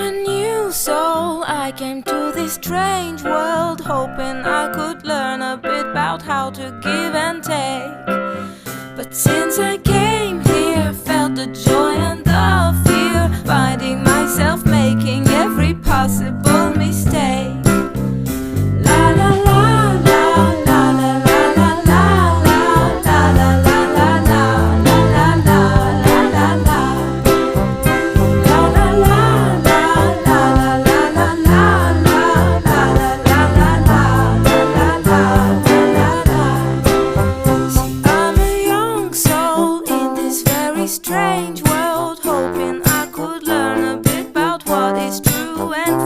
a new soul. I came to this strange world hoping I could learn a bit about how to give and take. But since I came here, felt the joy and the fear, finding myself making every possible mistake. La la la la la la la la la la la la la la la la la la la. Strange world, hoping I could learn a bit about what is true and